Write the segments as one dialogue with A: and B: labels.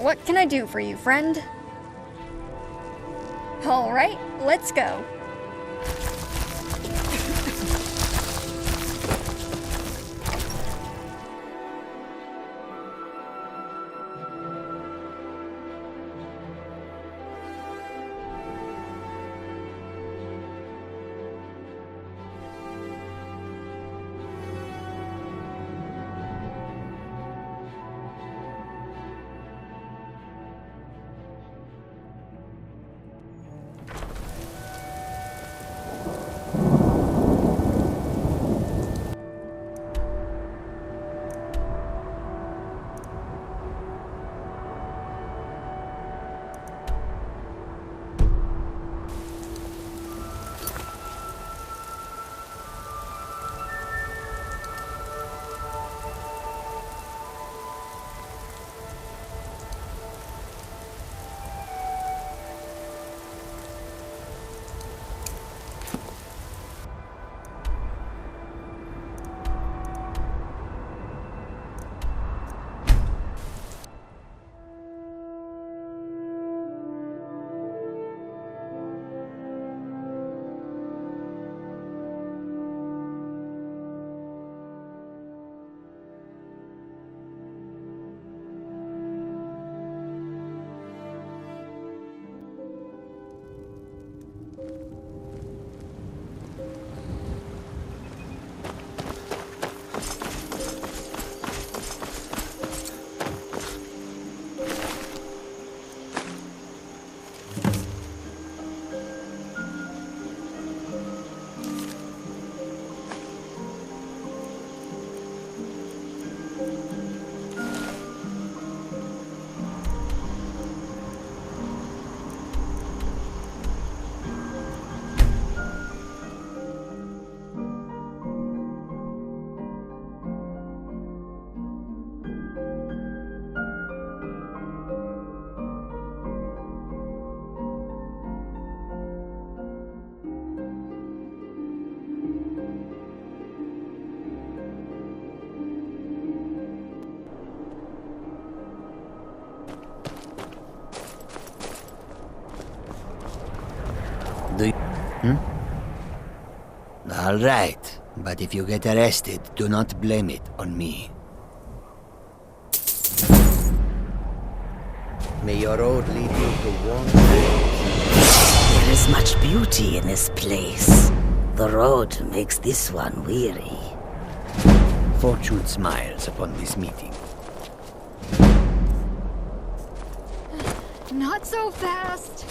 A: What can I do for you, friend? Alright, let's go.
B: All right, but if you get arrested, do not blame it on me. May your road lead you to warm lands.
C: There is much beauty in this place. The road makes this one weary.
B: Fortune smiles upon this meeting.
A: Not so fast!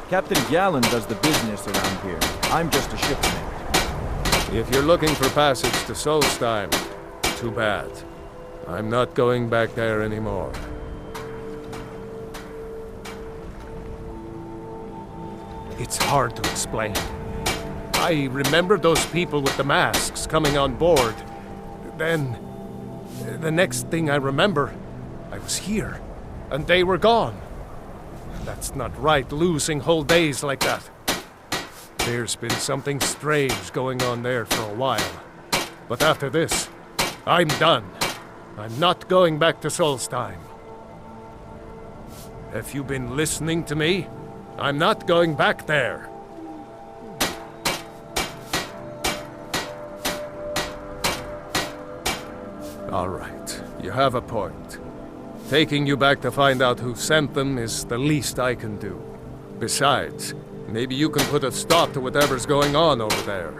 D: Captain Gallen does the business around here. I'm just a shipmate.
E: If you're looking for passage to Solstheim, too bad. I'm not going back there anymore. It's hard to explain. I remember those people with the masks coming on board. Then, the next thing I remember, I was here, and they were gone. That's not right, losing whole days like that. There's been something strange going on there for a while. But after this, I'm done. I'm not going back to Solstheim. Have you been listening to me? I'm not going back there. All right, you have a point. Taking you back to find out who sent them is the least I can do. Besides, maybe you can put a stop to whatever's going on over there.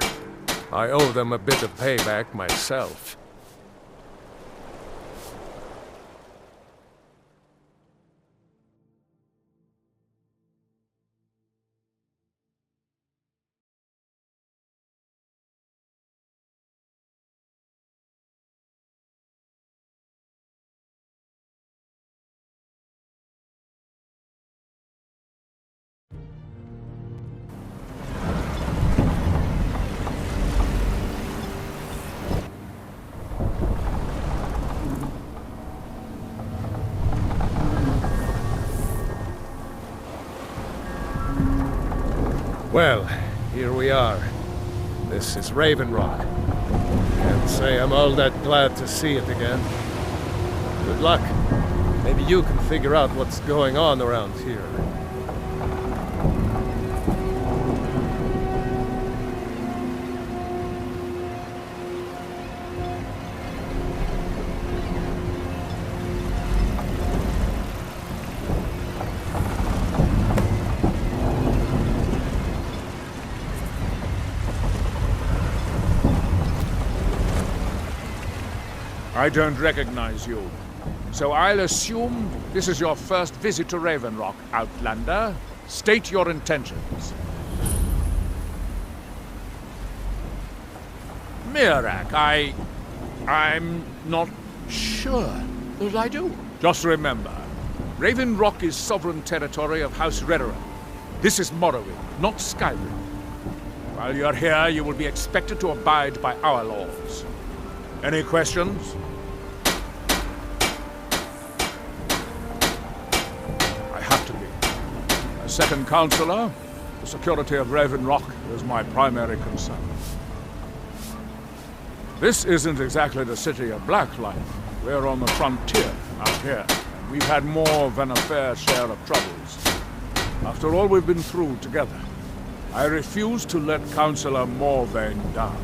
E: I owe them a bit of payback myself. Well, here we are. This is Raven Rock. Can't say I'm all that glad to see it again. Good luck. Maybe you can figure out what's going on around here.
F: I don't recognize you. So I'll assume this is your first visit to Raven Rock, Outlander. State your intentions. Mirak, I'm not sure that I do. Just remember, Raven Rock is sovereign territory of House Redoran. This is Morrowind, not Skyrim. While you're here, you will be expected to abide by our laws. Any questions? I have to be. As second counselor, the security of Raven Rock is my primary concern. This isn't exactly the city of Blacklight. We're on the frontier out here, and we've had more than a fair share of troubles. After all we've been through together, I refuse to let Councillor Morvain down.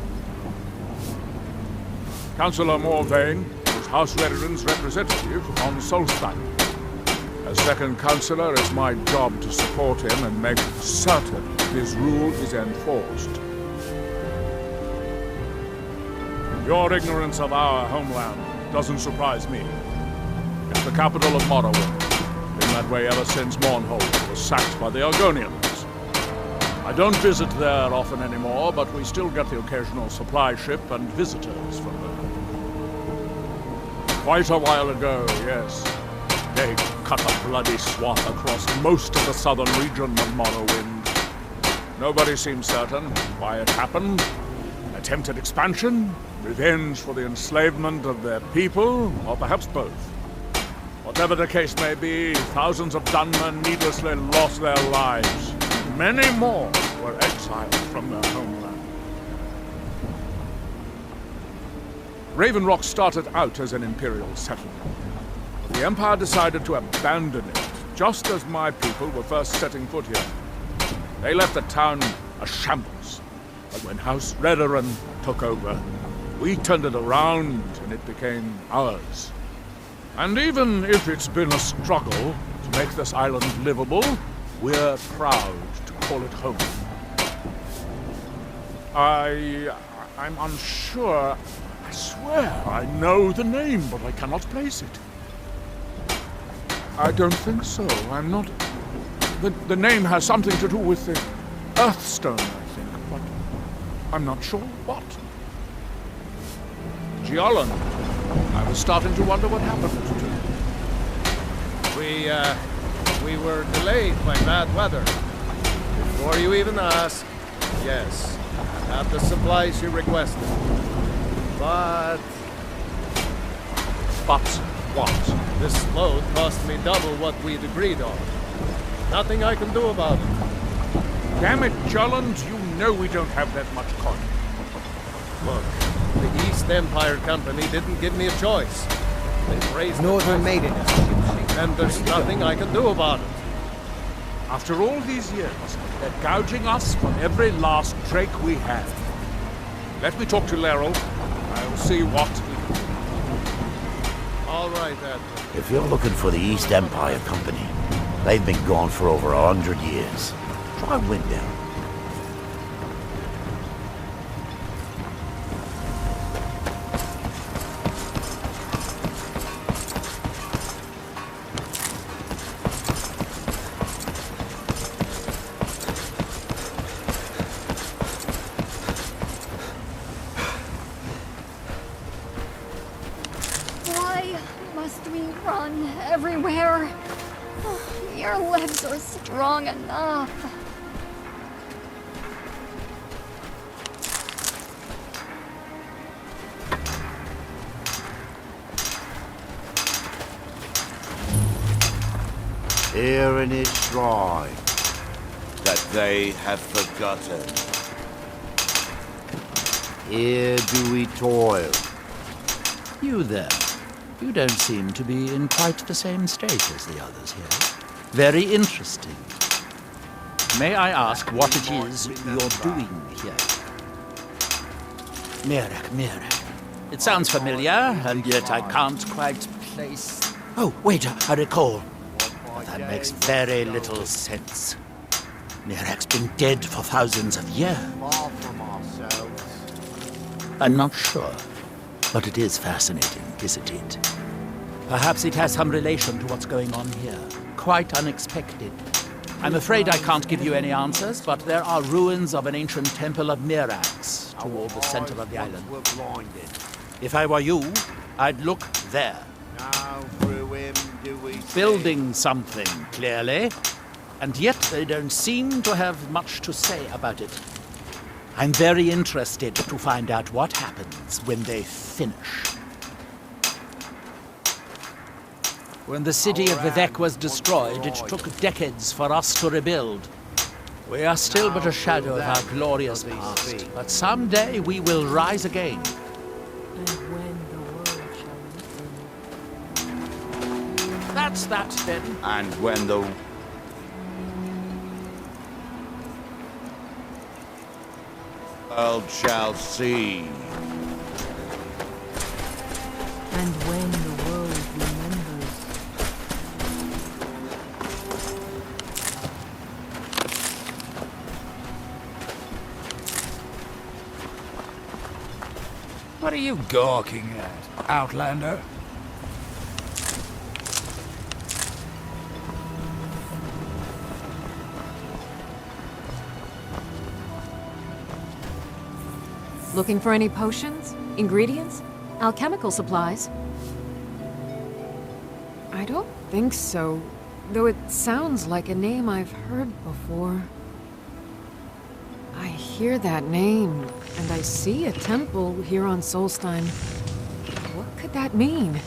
F: Councillor Morvain is House Redoran's representative on Solstein. As second councillor, it's my job to support him and make certain his rule is enforced. Your ignorance of our homeland doesn't surprise me. It's the capital of Morrowind. Been that way ever since Mournhold was sacked by the Argonians. I don't visit there often anymore, but we still get the occasional supply ship and visitors from there. Quite a while ago, yes. They cut a bloody swath across most of the southern region of Morrowind. Nobody seems certain why it happened. Attempted expansion, revenge for the enslavement of their people, or perhaps both. Whatever the case may be, thousands of Dunmen needlessly lost their lives. Many more were exiled from their homeland. Raven Rock started out as an imperial settlement. But the Empire decided to abandon it, just as my people were first setting foot here. They left the town a shambles. But when House Redoran took over, we turned it around and it became ours. And even if it's been a struggle to make this island livable, we're proud to call it home. I'm unsure. I swear I know the name, but I cannot place it. I don't think so. I'm not... The name has something to do with the Earthstone, I think, but I'm not sure what. Giolan, I was starting to wonder what happened to you.
E: We were delayed by bad weather. Before you even ask, yes, I have the supplies you requested. But what? This load cost me double what we'd agreed on. Nothing I can do about it.
F: Damn it, Jolland, you know we don't have that much coin.
E: Look, the East Empire Company didn't give me a choice. They've raised
B: Northern Maiden.
E: and there's nothing I can do about it.
F: After all these years, they're gouging us for every last drake we have. Let me talk to Laryl. I'll see what we can do.
E: All right, Admiral.
G: If you're looking for the East Empire Company, they've been gone for over 100 years. Try Windham.
A: Why must we run everywhere? Your legs are strong enough.
G: Here in his shrine, that they have forgotten. Here do we toil.
H: You there. You don't seem to be in quite the same state as the others here. Very interesting. May I ask what it is you're doing here? Mirak. It sounds familiar, and yet I can't quite place... Oh, wait, I recall. But that makes very little sense. Mirak's been dead for thousands of years. I'm not sure, but it is fascinating, isn't it? Perhaps it has some relation to what's going on here. Quite unexpected. I'm afraid I can't give you any answers, but there are ruins of an ancient temple of Mirax toward the center of the island. If I were you, I'd look there. Building something, clearly. And yet they don't seem to have much to say about it. I'm very interested to find out what happens when they finish. When the city of Vivek was destroyed, it took decades for us to rebuild. We are still but a shadow of our glorious past, but someday we will rise again. That's that, then.
G: And when the... world shall see.
I: And when the world remembers.
J: What are you gawking at, Outlander?
I: Looking for any potions? Ingredients? Alchemical supplies? I don't think so, though it sounds like a name I've heard before. I hear that name, and I see a temple here on Solstein. What could that mean?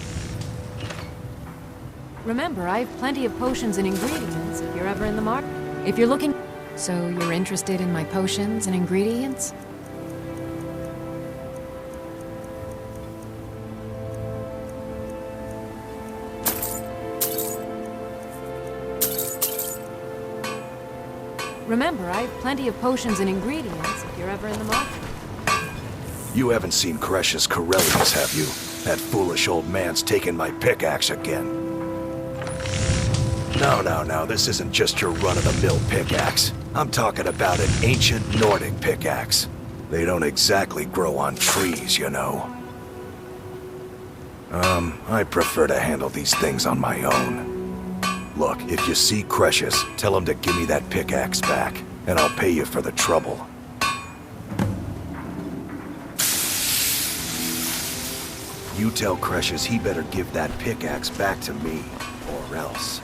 I: Remember, I have plenty of potions and ingredients if you're ever in the market. If you're looking... So you're interested in my potions and ingredients? Remember, I have plenty of potions and ingredients if you're ever in the market.
K: You haven't seen Cresh's Corellius, have you? That foolish old man's taken my pickaxe again. No, this isn't just your run-of-the-mill pickaxe. I'm talking about an ancient Nordic pickaxe. They don't exactly grow on trees, you know. I prefer to handle these things on my own. Look, if you see Creshus, tell him to give me that pickaxe back, and I'll pay you for the trouble. You tell Creshus he better give that pickaxe back to me, or else.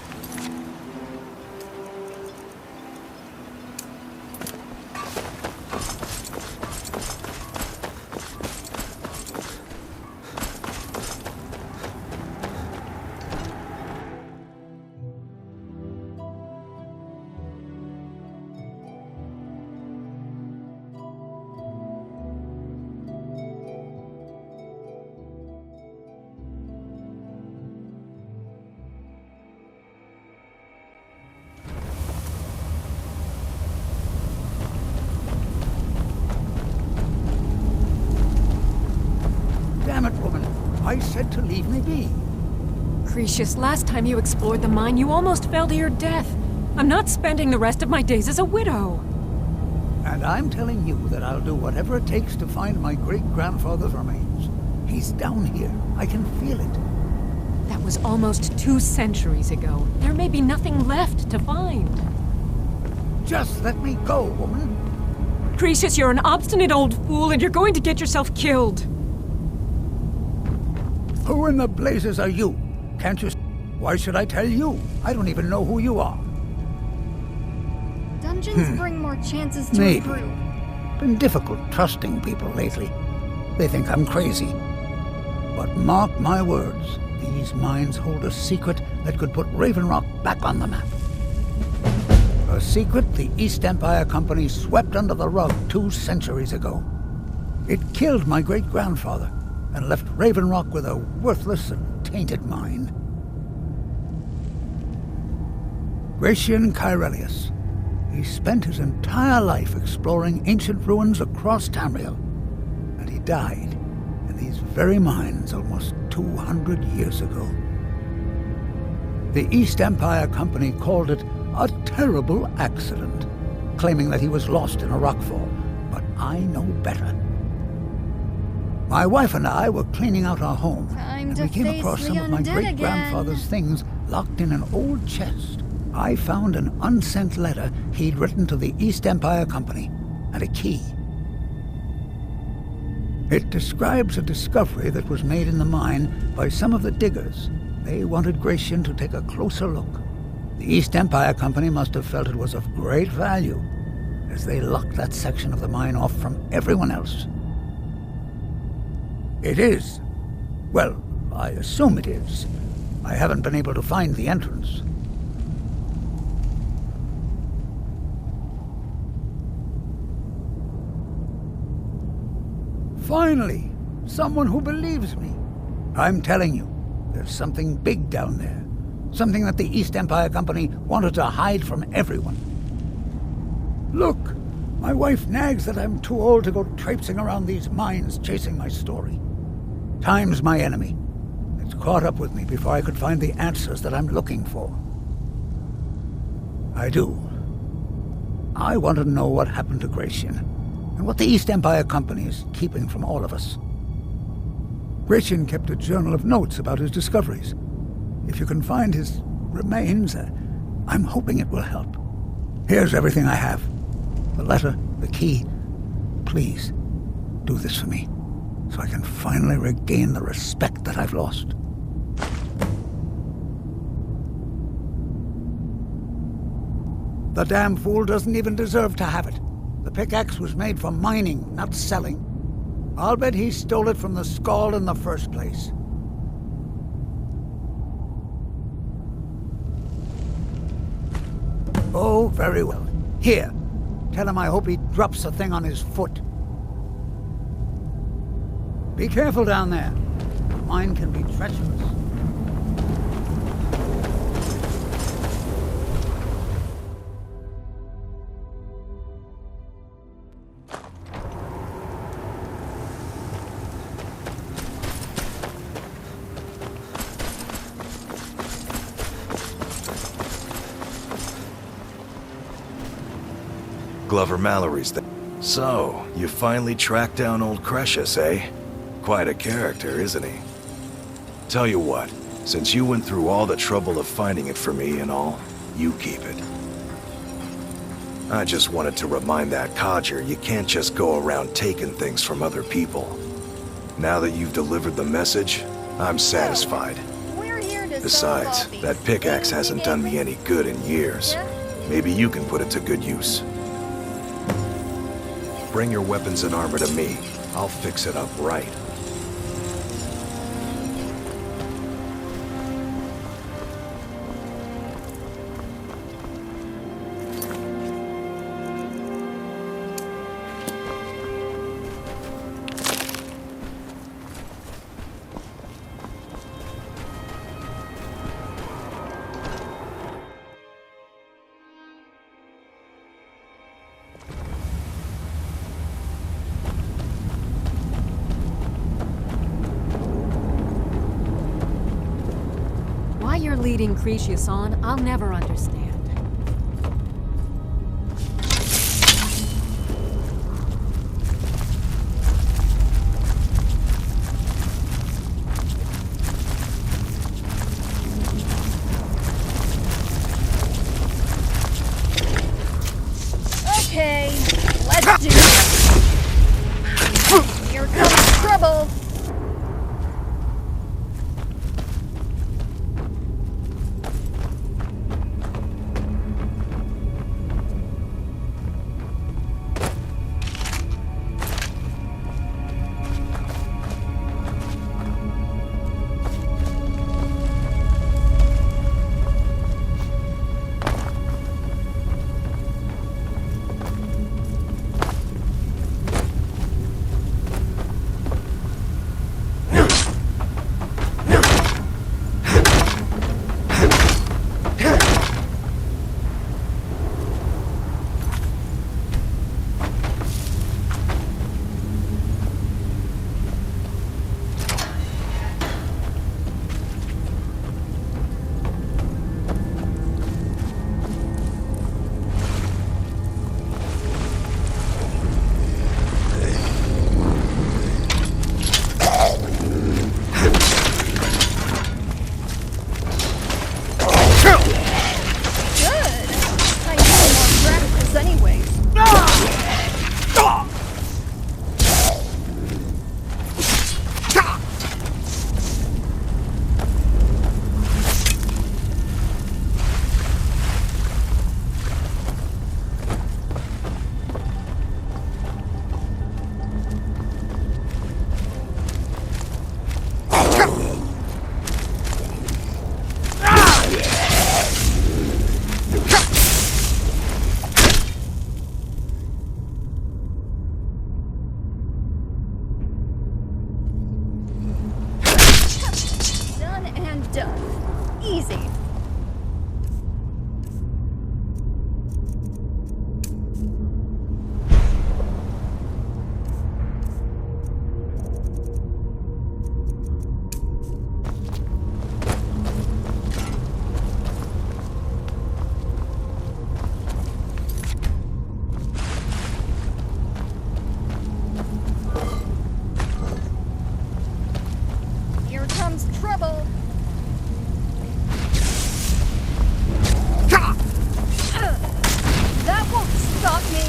H: Damn it, woman. I said to leave me be.
I: Cretius, last time you explored the mine, you almost fell to your death. I'm not spending the rest of my days as a widow.
J: And I'm telling you that I'll do whatever it takes to find my great-grandfather's remains. He's down here. I can feel it.
I: That was almost 2 centuries ago. There may be nothing left to find.
J: Just let me go, woman.
I: Cretius, you're an obstinate old fool, and you're going to get yourself killed.
J: Who in the blazes are you? Can't you... Why should I tell you? I don't even know who you are.
A: Dungeons bring more chances to
J: Maybe.
A: improve.
J: Been difficult trusting people lately. They think I'm crazy. But mark my words, these mines hold a secret that could put Raven Rock back on the map. A secret the East Empire Company swept under the rug 2 centuries ago. It killed my great-grandfather and left Raven Rock with a worthless and tainted mine. Gratian Kyrelius. He spent his entire life exploring ancient ruins across Tamriel, and he died in these very mines almost 200 years ago. The East Empire Company called it a terrible accident, claiming that he was lost in a rockfall, but I know better. My wife and I were cleaning out our home, and we came across some of my great-grandfather's things locked in an old chest. I found an unsent letter he'd written to the East Empire Company, and a key. It describes a discovery that was made in the mine by some of the diggers. They wanted Gratian to take a closer look. The East Empire Company must have felt it was of great value, as they locked that section of the mine off from everyone else. It is. Well, I assume it is. I haven't been able to find the entrance. Finally, someone who believes me. I'm telling you, there's something big down there. Something that the East Empire Company wanted to hide from everyone. Look, my wife nags that I'm too old to go traipsing around these mines chasing my story. Time's my enemy. It's caught up with me before I could find the answers that I'm looking for. I do. I want to know what happened to Gratian, and what the East Empire Company is keeping from all of us. Gratian kept a journal of notes about his discoveries. If you can find his remains, I'm hoping it will help. Here's everything I have. The letter, the key. Please, do this for me, so I can finally regain the respect that I've lost. The damn fool doesn't even deserve to have it. The pickaxe was made for mining, not selling. I'll bet he stole it from the Skald in the first place. Oh, very well. Here, tell him I hope he drops the thing on his foot. Be careful down there. The mine can be treacherous.
K: Glover Mallory's there. So, you finally tracked down old Cretius, eh? Quite a character, isn't he? Tell you what, since you went through all the trouble of finding it for me and all, you keep it. I just wanted to remind that codger you can't just go around taking things from other people. Now that you've delivered the message, I'm satisfied.
A: We're here to
K: Besides, that pickaxe hasn't done me any good in years. Maybe you can put it to good use. Bring your weapons and armor to me. I'll fix it up right.
I: leading Cretius on, I'll never understand.
A: Okay, let's do this. Here comes trouble. Easy. Here comes trouble. That won't stop me.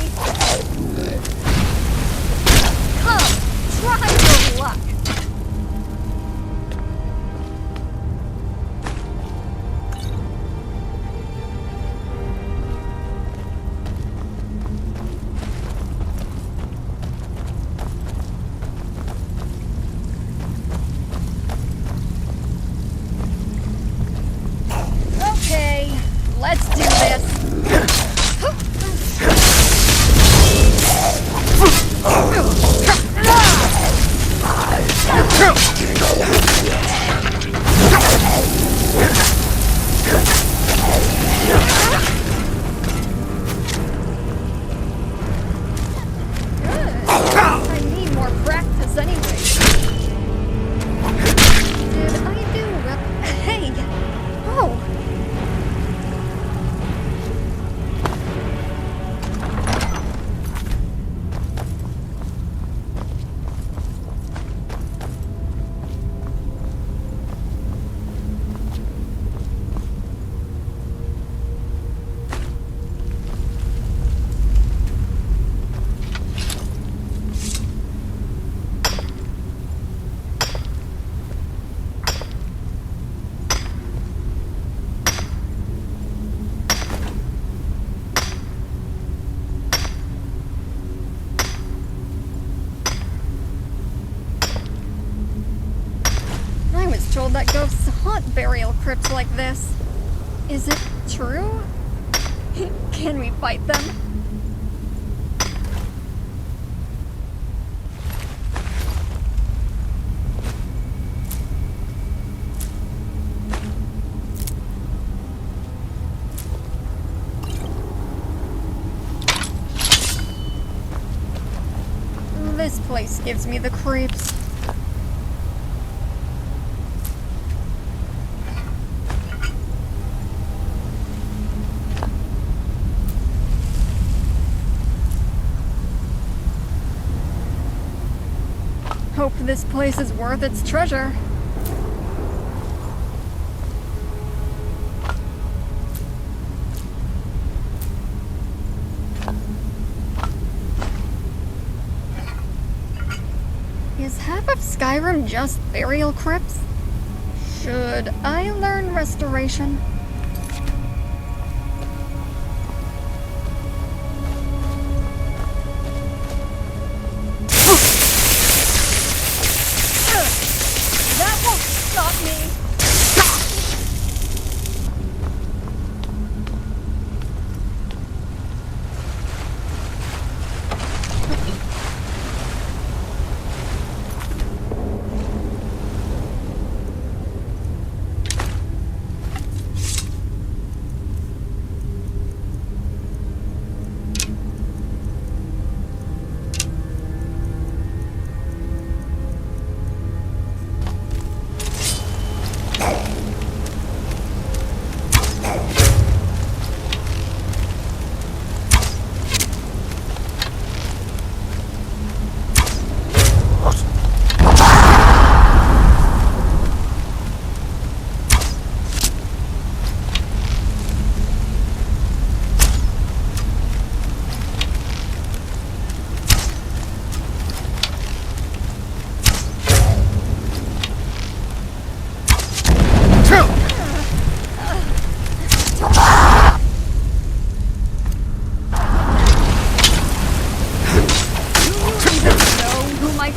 A: Come, try your luck. Okay, let's do this. I need more practice anyway. Did I do well? Hey! Oh! I was told that ghosts haunt burial crypts like this. Is it true? Can we fight them? This place gives me the creeps. hope this place is worth its treasure. Is half of Skyrim just burial crypts? Should I learn restoration? That won't stop me!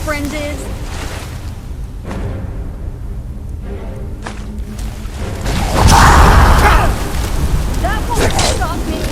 A: Friend is. That won't stop me.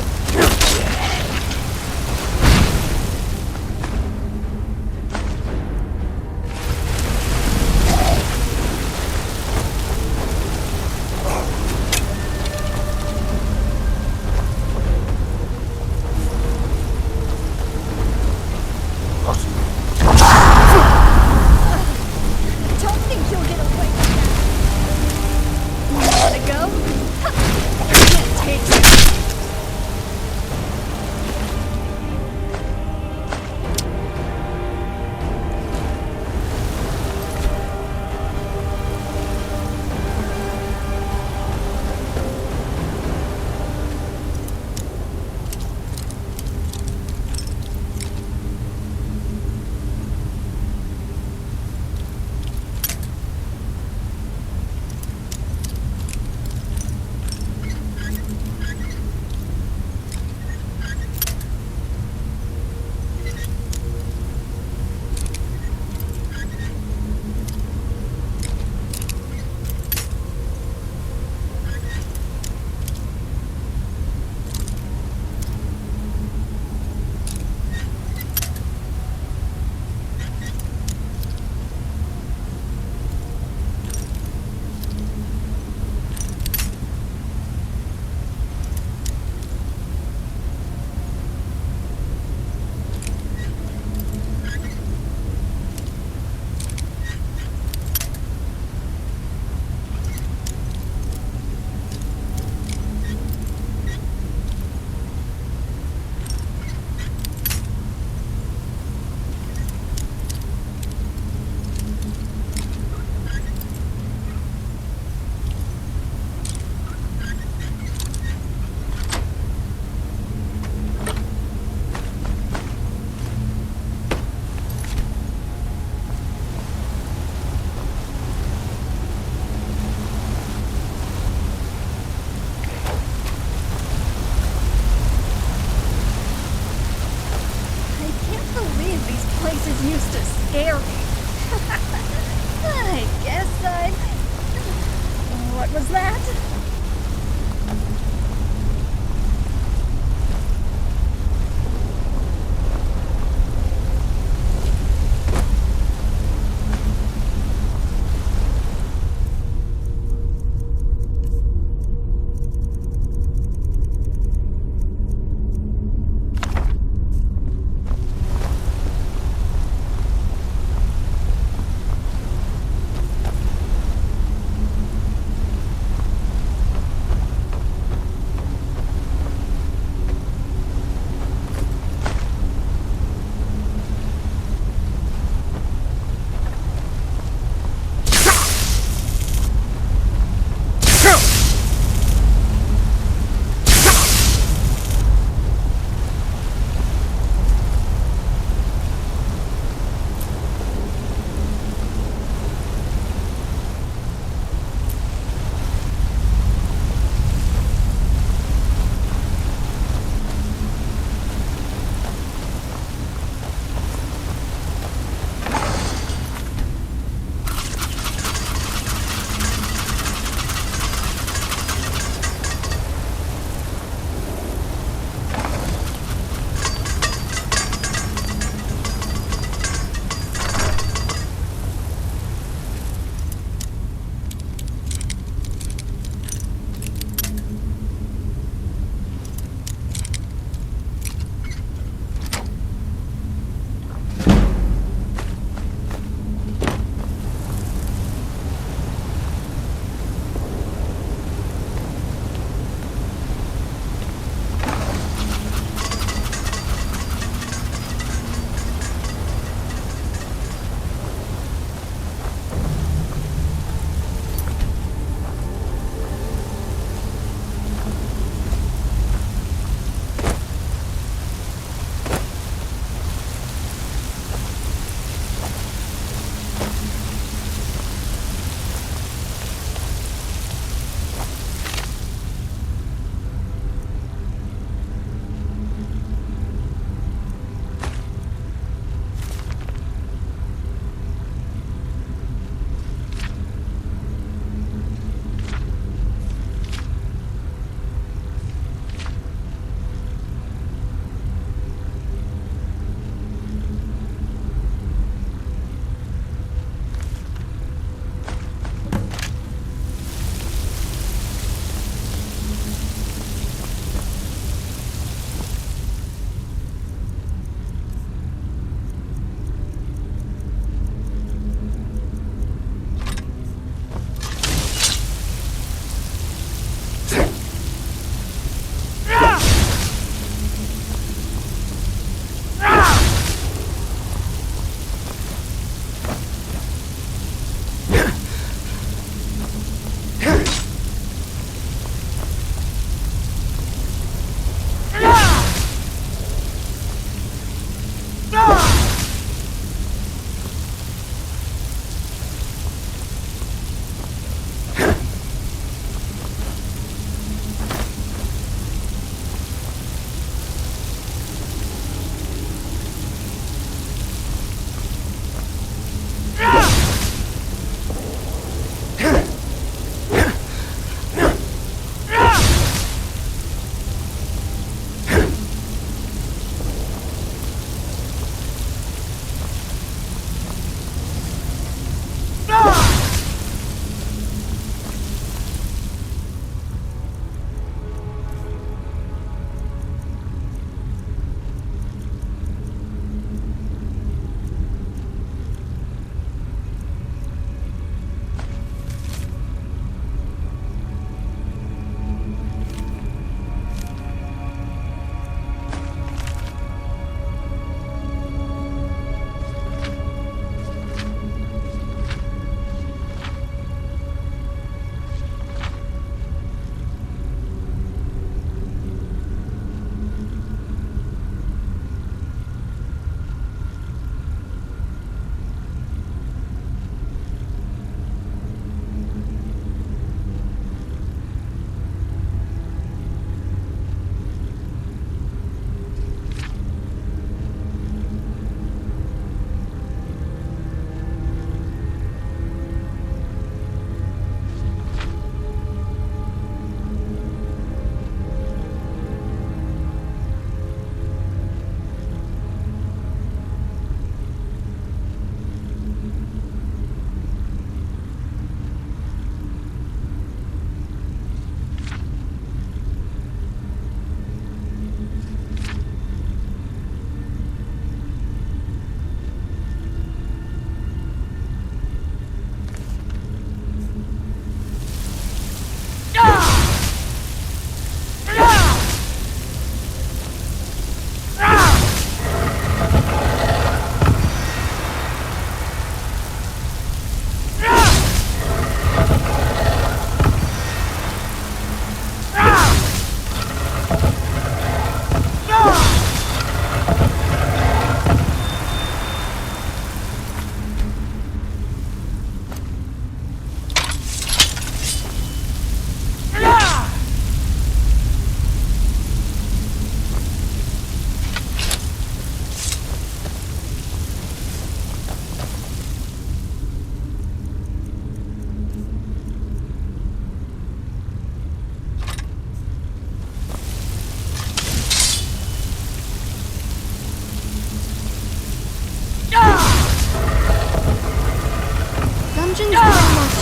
A: Places used to scare me. I guess I'd... What was that?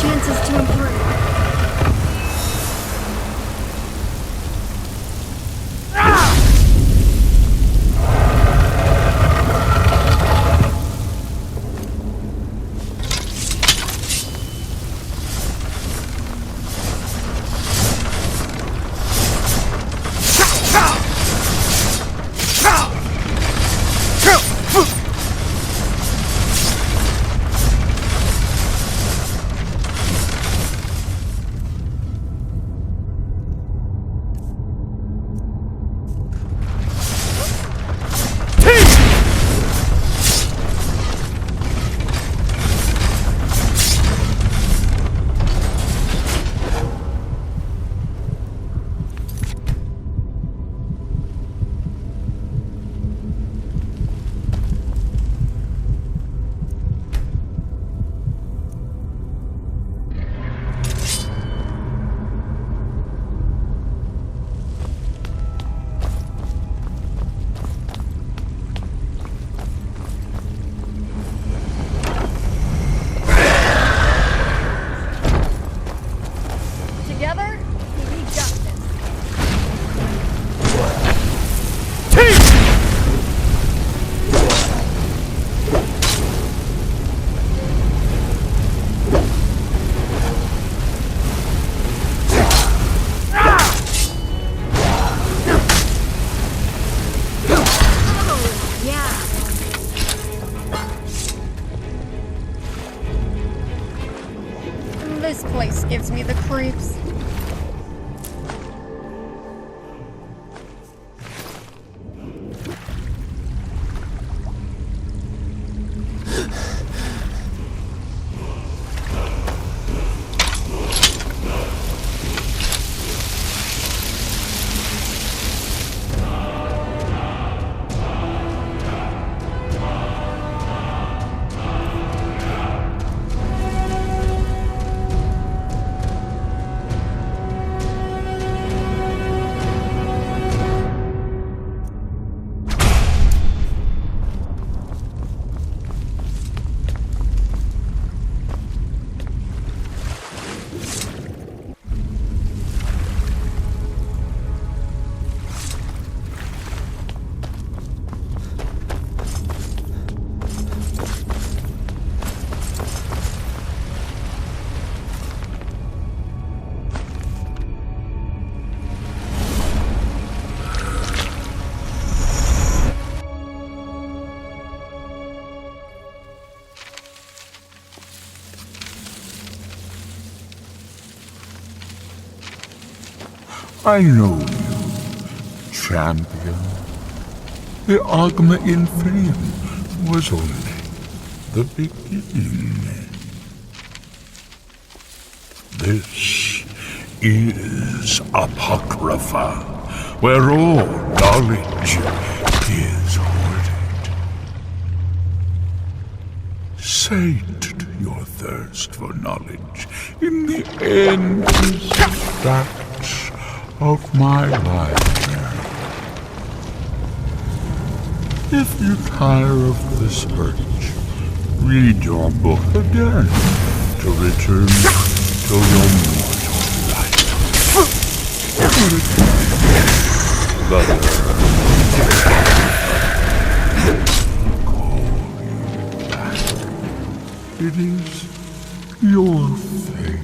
A: chances to improve. Together, we got this. Oh, yeah. This place gives me the creeps.
L: I know you, champion. The Ogma in fame was only the beginning. This is Apocrypha, where all knowledge is hoarded. Sate your thirst for knowledge in the endless stacks of my library. If you tire of the search, read your book again to return to your mortal life. Call you back. It is your fate.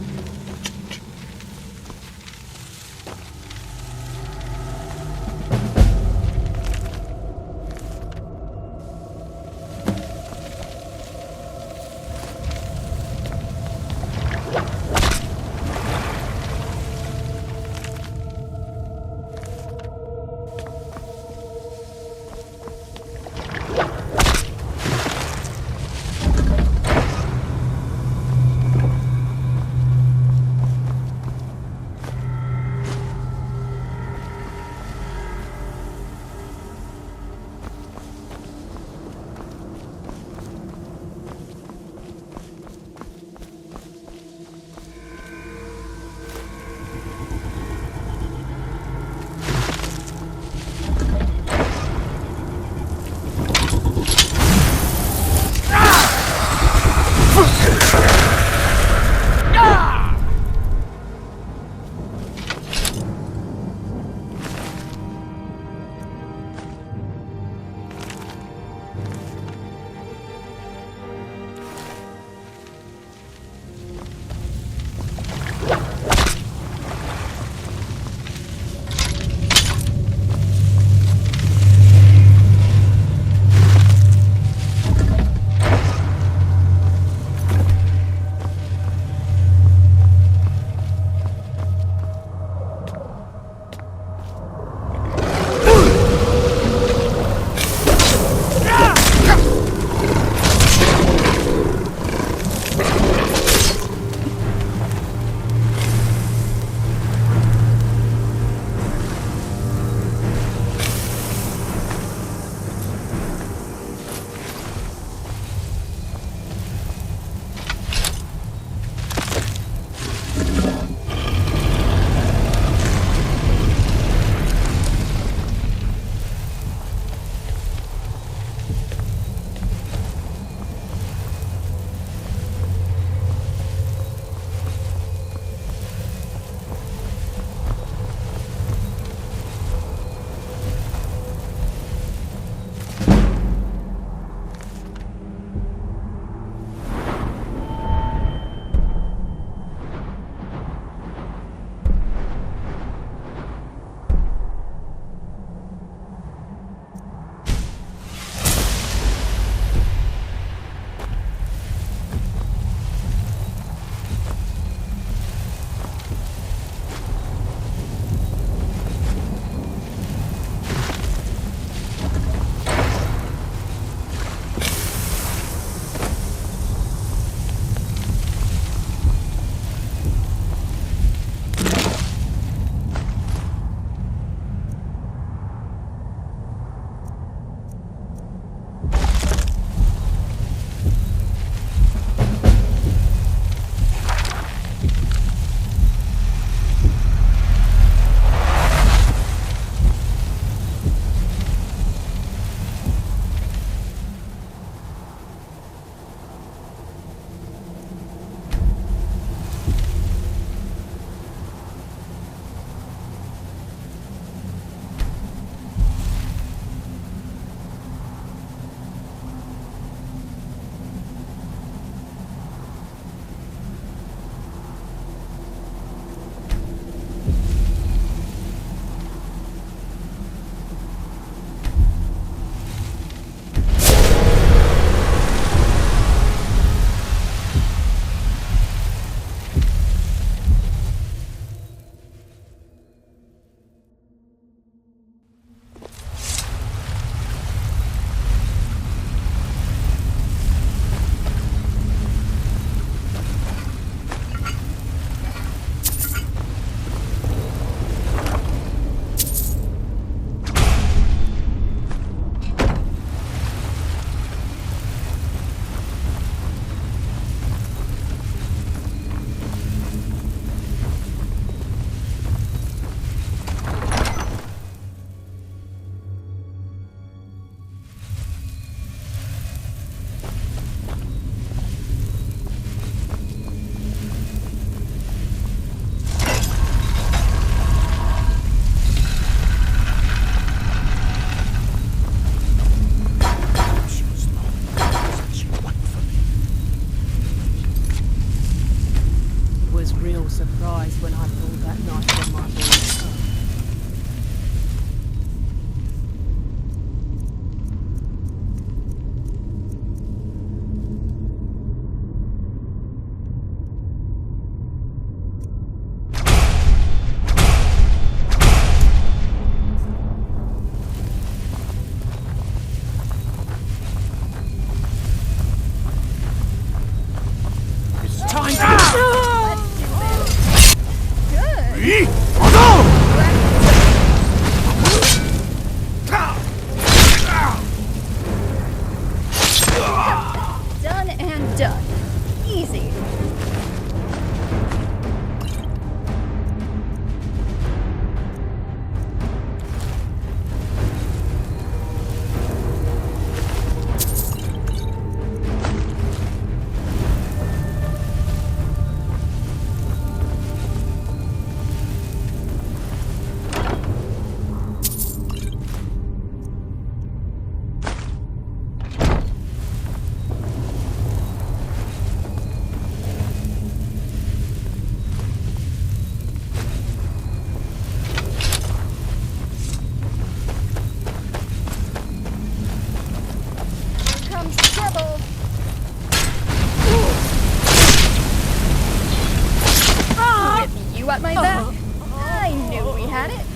A: got my back? I knew we had it.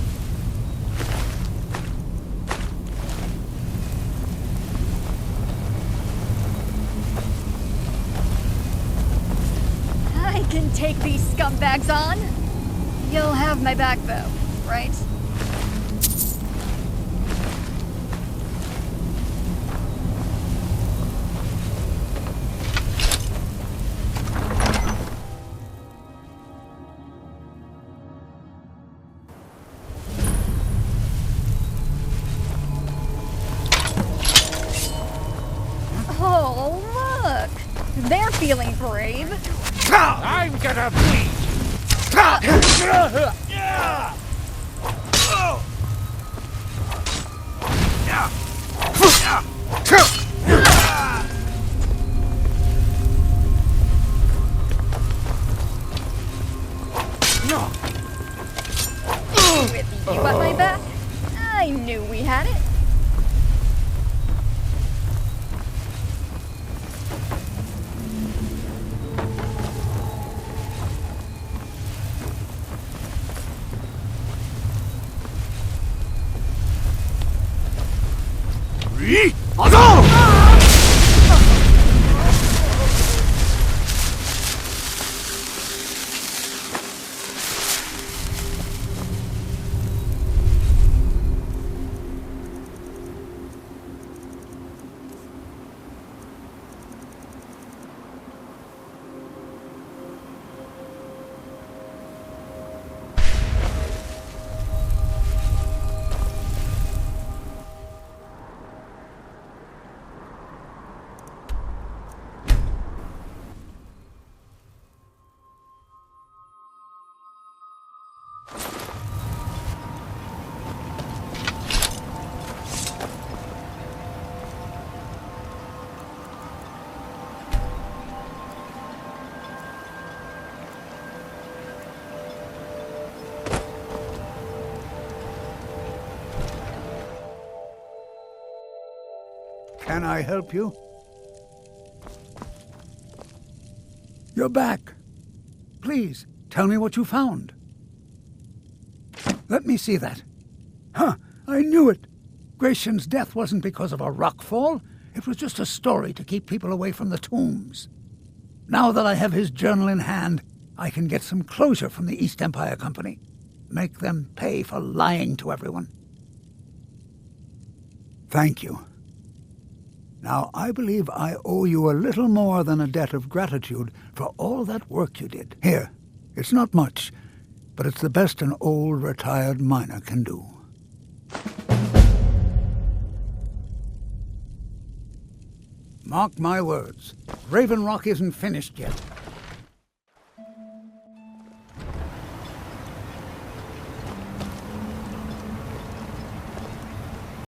A: I can take these scumbags on. You'll have my back though, right? Oh, look! They're feeling brave.
E: I'm gonna bleed!
A: With you at my back, I knew we had it.
J: Can I help you? You're back. Please, tell me what you found. Let me see that. Huh, I knew it. Gratian's death wasn't because of a rockfall. It was just a story to keep people away from the tombs. Now that I have his journal in hand, I can get some closure from the East Empire Company. Make them pay for lying to everyone. Thank you. Now, I believe I owe you a little more than a debt of gratitude for all that work you did. Here, it's not much, but it's the best an old retired miner can do. Mark my words, Raven Rock isn't finished yet.